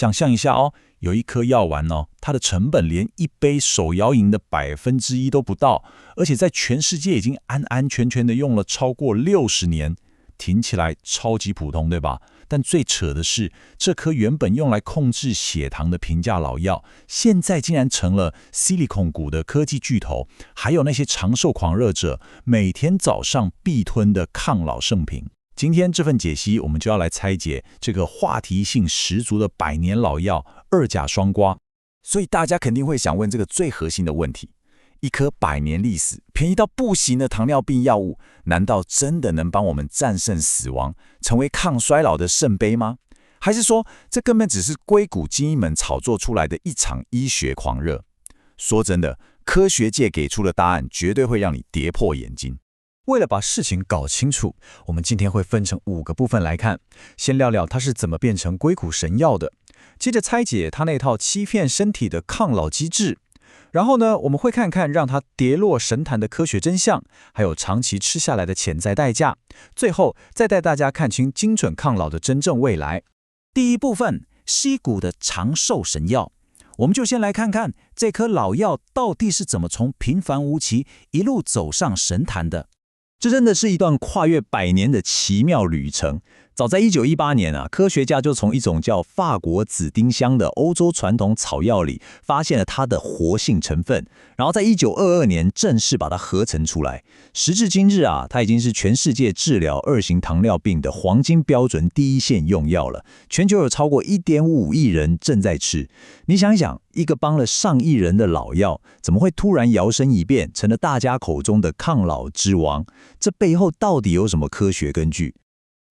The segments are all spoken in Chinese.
想象一下哦，有一颗药丸哦，它的成本连一杯手摇饮的1%都不到，而且在全世界已经安安全全的用了超过60年，听起来超级普通，对吧？但最扯的是，这颗原本用来控制血糖的平价老药，现在竟然成了 Silicon 股的科技巨头，还有那些长寿狂热者每天早上必吞的抗老圣品。今天这份解析，我们就要来拆解这个话题性十足的100年老药二甲双胍。所以大家肯定会想问这个最核心的问题：一颗100年历史、便宜到不行的糖尿病药物，难道真的能帮我们战胜死亡，成为抗衰老的圣杯吗？还是说，这根本只是硅谷精英们炒作出来的一场医学狂热？说真的，科学界给出的答案绝对会让你跌破眼镜。为了把事情搞清楚，我们今天会分成5个部分来看。先聊聊它是怎么变成硅谷神药的，接着拆解它那套欺骗身体的抗老机制，然后呢，我们会看看让它跌落神坛的科学真相，还有长期吃下来的潜在代价。最后再带大家看清精准抗老的真正未来。第一部分，硒谷的长寿神药。我们就先来看看这颗老药到底是怎么从平凡无奇一路走上神坛的。这真的是一段跨越100年的奇妙旅程。早在1918年科学家就从一种叫法国紫丁香的欧洲传统草药里发现了它的活性成分，然后在1922年正式把它合成出来。时至今日它已经是全世界治疗2型糖尿病的黄金标准第一线用药了，全球有超过1.5亿人正在吃。你想想，一个帮了上亿人的老药，怎么会突然摇身一变成了大家口中的抗老之王？这背后到底有什么科学根据？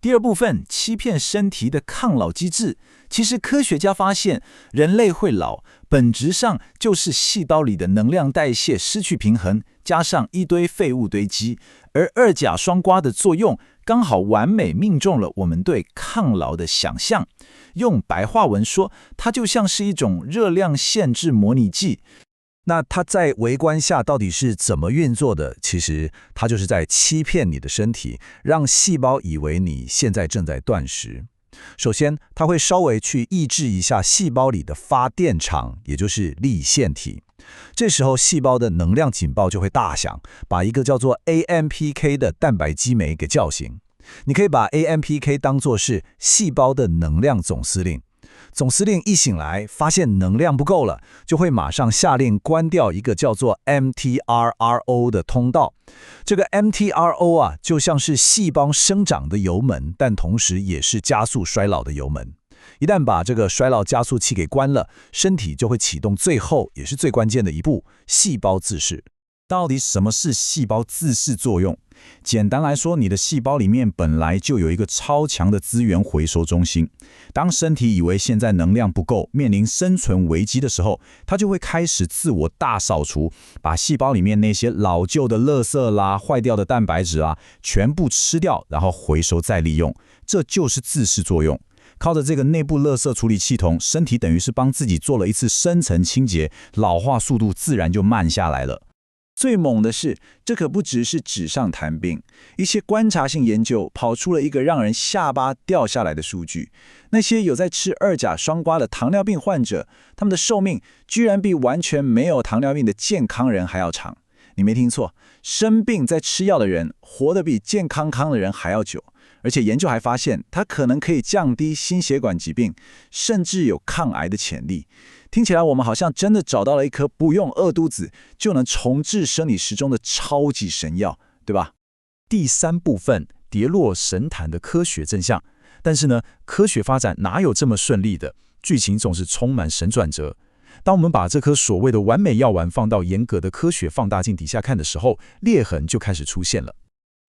第二部分，欺骗身体的抗老机制。其实科学家发现，人类会老，本质上就是细胞里的能量代谢失去平衡，加上一堆废物堆积。而二甲双胍的作用，刚好完美命中了我们对抗老的想象。用白话文说，它就像是一种热量限制模拟剂。那它在微观下到底是怎么运作的？其实它就是在欺骗你的身体，让细胞以为你现在正在断食。首先，它会稍微去抑制一下细胞里的发电厂，也就是粒线体。这时候细胞的能量警报就会大响，把一个叫做 AMPK 的蛋白激酶给叫醒。你可以把 AMPK 当作是细胞的能量总司令。总司令一醒来，发现能量不够了，就会马上下令关掉一个叫做 mTRRO 的通道。这个 mTRO 就像是细胞生长的油门，但同时也是加速衰老的油门。一旦把这个衰老加速器给关了，身体就会启动最后也是最关键的一步——细胞自噬。到底什么是细胞自噬作用？简单来说，你的细胞里面本来就有一个超强的资源回收中心。当身体以为现在能量不够，面临生存危机的时候，它就会开始自我大扫除，把细胞里面那些老旧的垃圾啦、坏掉的蛋白质全部吃掉，然后回收再利用。这就是自噬作用。靠着这个内部垃圾处理系统，身体等于是帮自己做了一次深层清洁，老化速度自然就慢下来了。最猛的是，这可不只是纸上谈兵，一些观察性研究跑出了一个让人下巴掉下来的数据。那些有在吃二甲双胍的糖尿病患者，他们的寿命居然比完全没有糖尿病的健康人还要长。你没听错，生病在吃药的人活得比健康的人还要久。而且研究还发现，它可能可以降低心血管疾病，甚至有抗癌的潜力。听起来我们好像真的找到了一颗不用饿肚子就能重置生理时钟的超级神药，对吧？第三部分，跌落神坛的科学真相。但是呢，科学发展哪有这么顺利的？剧情总是充满神转折。当我们把这颗所谓的完美药丸放到严格的科学放大镜底下看的时候，裂痕就开始出现了。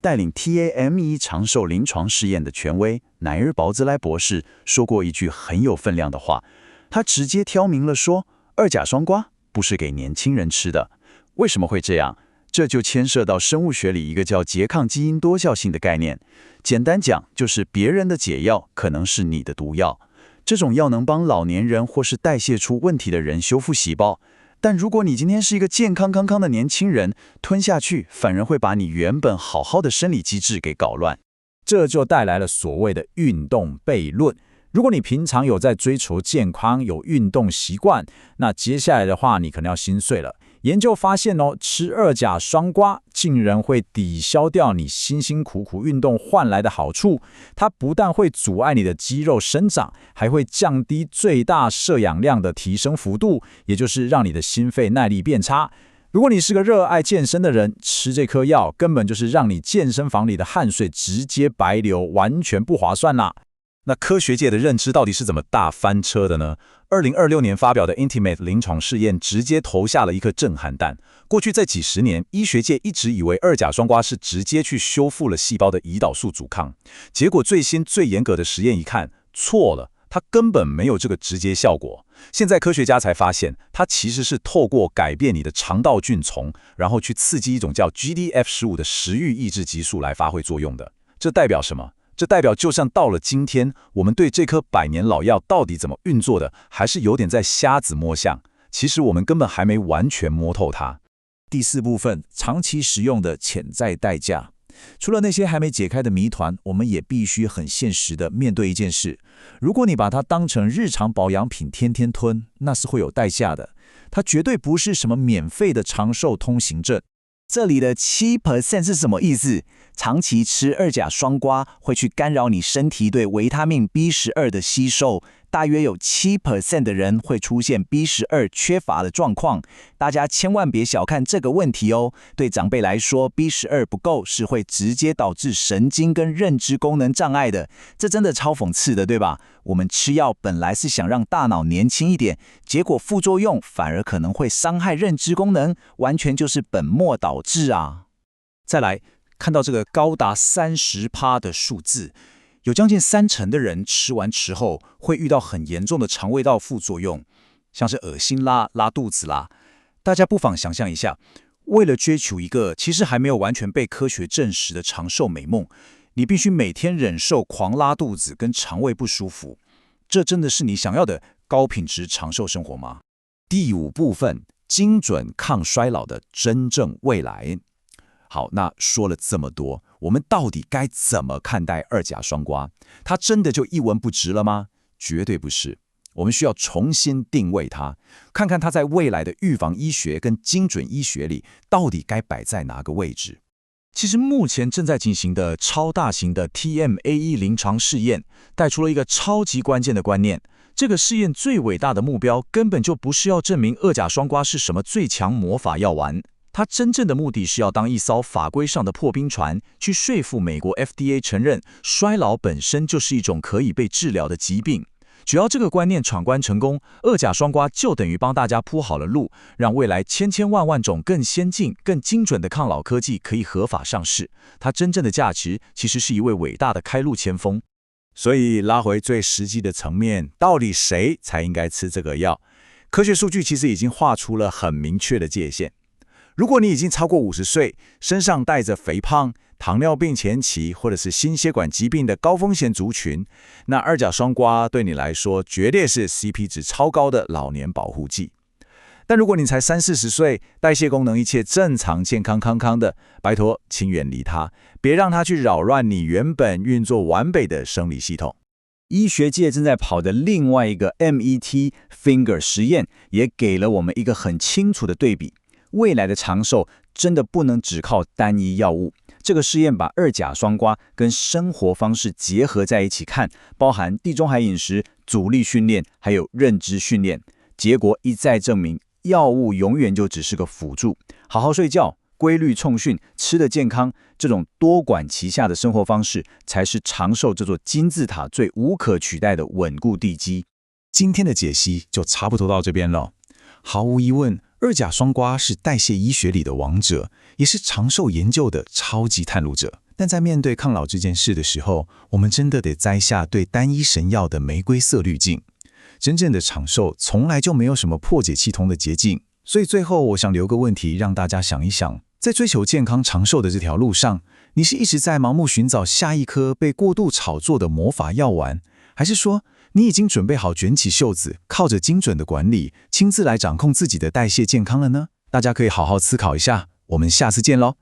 带领 TAME 长寿临床试验的权威乃尔·保兹莱博士说过一句很有分量的话，他直接挑明了说，二甲双胍不是给年轻人吃的。为什么会这样？这就牵涉到生物学里一个叫拮抗基因多效性的概念。简单讲，就是别人的解药可能是你的毒药。这种药能帮老年人或是代谢出问题的人修复细胞，但如果你今天是一个健康的年轻人，吞下去反而会把你原本好好的生理机制给搞乱。这就带来了所谓的运动悖论。如果你平常有在追求健康、有运动习惯，那接下来的话你可能要心碎了。研究发现吃二甲双胍竟然会抵消掉你辛辛苦苦运动换来的好处。它不但会阻碍你的肌肉生长，还会降低最大摄氧量的提升幅度，也就是让你的心肺耐力变差。如果你是个热爱健身的人，吃这颗药根本就是让你健身房里的汗水直接白流，完全不划算啦。那科学界的认知到底是怎么大翻车的呢？2026年发表的 Intimate 临床试验直接投下了一颗震撼弹。过去在几十年，医学界一直以为二甲双胍是直接去修复了细胞的胰岛素阻抗，结果最新最严格的实验一看，错了，它根本没有这个直接效果。现在科学家才发现，它其实是透过改变你的肠道菌丛，然后去刺激一种叫 GDF15 的食欲抑制激素来发挥作用的。这代表什么？这代表就像到了今天，我们对这颗百年老药到底怎么运作的，还是有点在瞎子摸象。其实我们根本还没完全摸透它。第4部分，长期使用的潜在代价。除了那些还没解开的谜团，我们也必须很现实的面对一件事：如果你把它当成日常保养品天天吞，那是会有代价的。它绝对不是什么免费的长寿通行证。这里的 7% 是什么意思？长期吃二甲双胍会去干扰你身体对维他命 B12 的吸收，大约有 7% 的人会出现 B12 缺乏的状况。大家千万别小看这个问题哦。对长辈来说 ，B12 不够是会直接导致神经跟认知功能障碍的。这真的超讽刺的，对吧？我们吃药本来是想让大脑年轻一点，结果副作用反而可能会伤害认知功能，完全就是本末倒置啊！再来看到这个高达30%的数字，有将近30%的人吃完吃后会遇到很严重的肠胃道副作用，像是恶心啦、拉肚子啦。大家不妨想象一下，为了追求一个其实还没有完全被科学证实的长寿美梦，你必须每天忍受狂拉肚子跟肠胃不舒服，这真的是你想要的高品质长寿生活吗？第5部分，精准抗衰老的真正未来。好，那说了这么多，我们到底该怎么看待二甲双胍？它真的就一文不值了吗？绝对不是。我们需要重新定位它，看看它在未来的预防医学跟精准医学里到底该摆在哪个位置。其实目前正在进行的超大型的 TMAE 临床试验，带出了一个超级关键的观念。这个试验最伟大的目标，根本就不是要证明二甲双胍是什么最强魔法药丸。它真正的目的是要当一艘法规上的破冰船，去说服美国 FDA 承认衰老本身就是一种可以被治疗的疾病。只要这个观念闯关成功，二甲双胍就等于帮大家铺好了路，让未来千千万万种更先进、更精准的抗老科技可以合法上市。它真正的价值其实是一位伟大的开路前锋。所以拉回最实际的层面，到底谁才应该吃这个药？科学数据其实已经画出了很明确的界限。如果你已经超过50岁，身上带着肥胖、糖尿病前期或者是心血管疾病的高风险族群，那二甲双胍对你来说绝对是 CP 值超高的老年保护剂。但如果你才30-40岁，代谢功能一切正常、健康康康的，拜托，请远离它，别让它去扰乱你原本运作完备的生理系统。医学界正在跑的另外一个 MET Finger 实验，也给了我们一个很清楚的对比。未来的长寿真的不能只靠单一药物。这个试验把二甲双胍跟生活方式结合在一起看，包含地中海饮食、阻力训练，还有认知训练。结果一再证明，药物永远就只是个辅助。好好睡觉、规律重训、吃得健康，这种多管齐下的生活方式，才是长寿这座金字塔最无可取代的稳固地基。今天的解析就差不多到这边了。毫无疑问，二甲双胍是代谢医学里的王者，也是长寿研究的超级探路者。但在面对抗老这件事的时候，我们真的得摘下对单一神药的玫瑰色滤镜。真正的长寿从来就没有什么破解气通的捷径。所以最后我想留个问题让大家想一想，在追求健康长寿的这条路上，你是一直在盲目寻找下一颗被过度炒作的魔法药丸，还是说你已经准备好卷起袖子，靠着精准的管理，亲自来掌控自己的代谢健康了呢？大家可以好好思考一下，我们下次见咯。